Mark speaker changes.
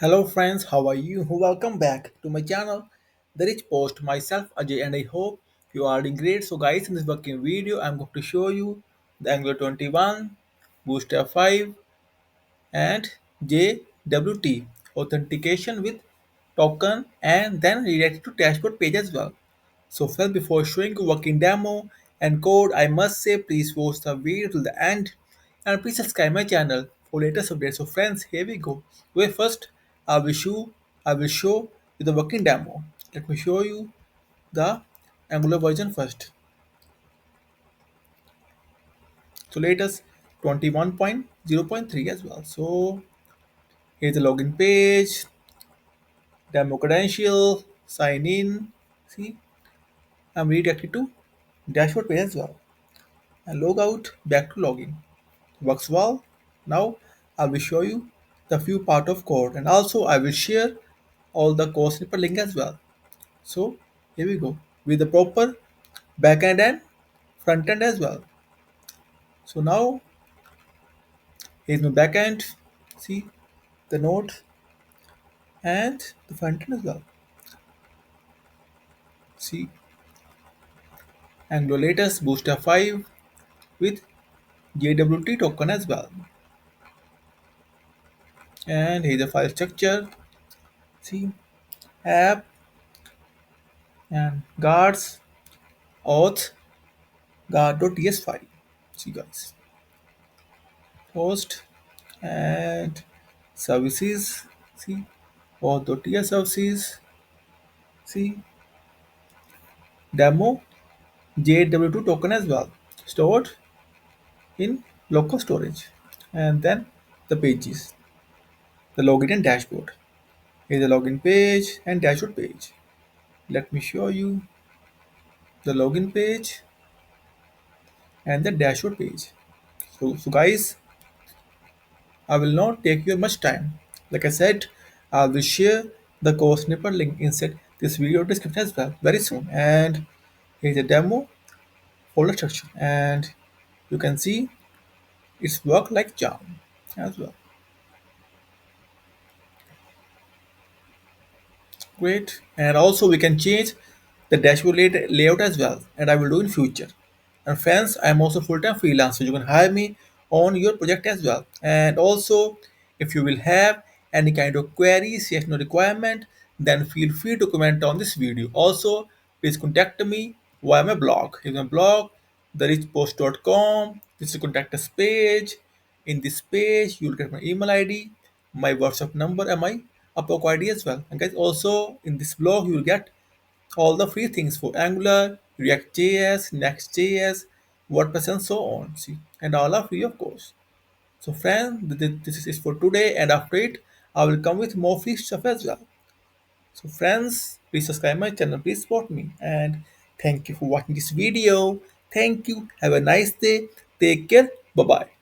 Speaker 1: Hello friends, how are you? Welcome back to my channel, Therichpost. Myself Ajay and I hope you are doing great. So guys, in this working video, I'm going to show you the Angular 21, Bootstrap 5 and JWT authentication with token and then redirect to dashboard page as well. So first before showing you working demo and code, I must say please watch the video till the end and please subscribe my channel for latest updates. So friends, here we go. Wait first, I will show you the working demo. Let me show you the Angular version first. So latest 21.0.3 as well. So here's the login page, demo credential, sign in. See, I'm redirected to dashboard page as well. And log out back to login. Works well. Now I will show you the few part of code and also I will share all the code snippet link as well. So here we go with the proper backend and front end as well. So now here's my backend. See the node and the front end as well. See Angular latest Bootstrap 5 with JWT token as well. And here's the file structure. See app and guards auth guard.ts file. See guys, host and services. See auth.ts services. See demo JW2 token as well, stored in local storage. And then the pages, the login and dashboard. Here's the login page and dashboard page. Let me show you the login page and the dashboard page. So guys, I will not take you much time. Like I said, I will share the course snippet link inside this video description as well very soon. And here's a demo folder structure, and you can see it's work like charm as well. Great. And also we can change the dashboard layout as well, and I will do in future. And friends, I am also full-time freelance, so you can hire me on your project as well. And also, if you will have any kind of queries, yes, no requirement, then feel free to comment on this video. Also, please contact me via my blog. You can blog therichpost.com. This is the contact us page. In this page, you'll get my email ID, my WhatsApp number, and my Upwork ID as well. And guys, also in this blog, you'll get all the free things for Angular, React.js, Next.js, WordPress, and so on. See, and all are free, of course. So, friends, this is for today, and after it, I will come with more free stuff as well. So, friends, please subscribe my channel, please support me, and thank you for watching this video. Thank you. Have a nice day. Take care. Bye bye.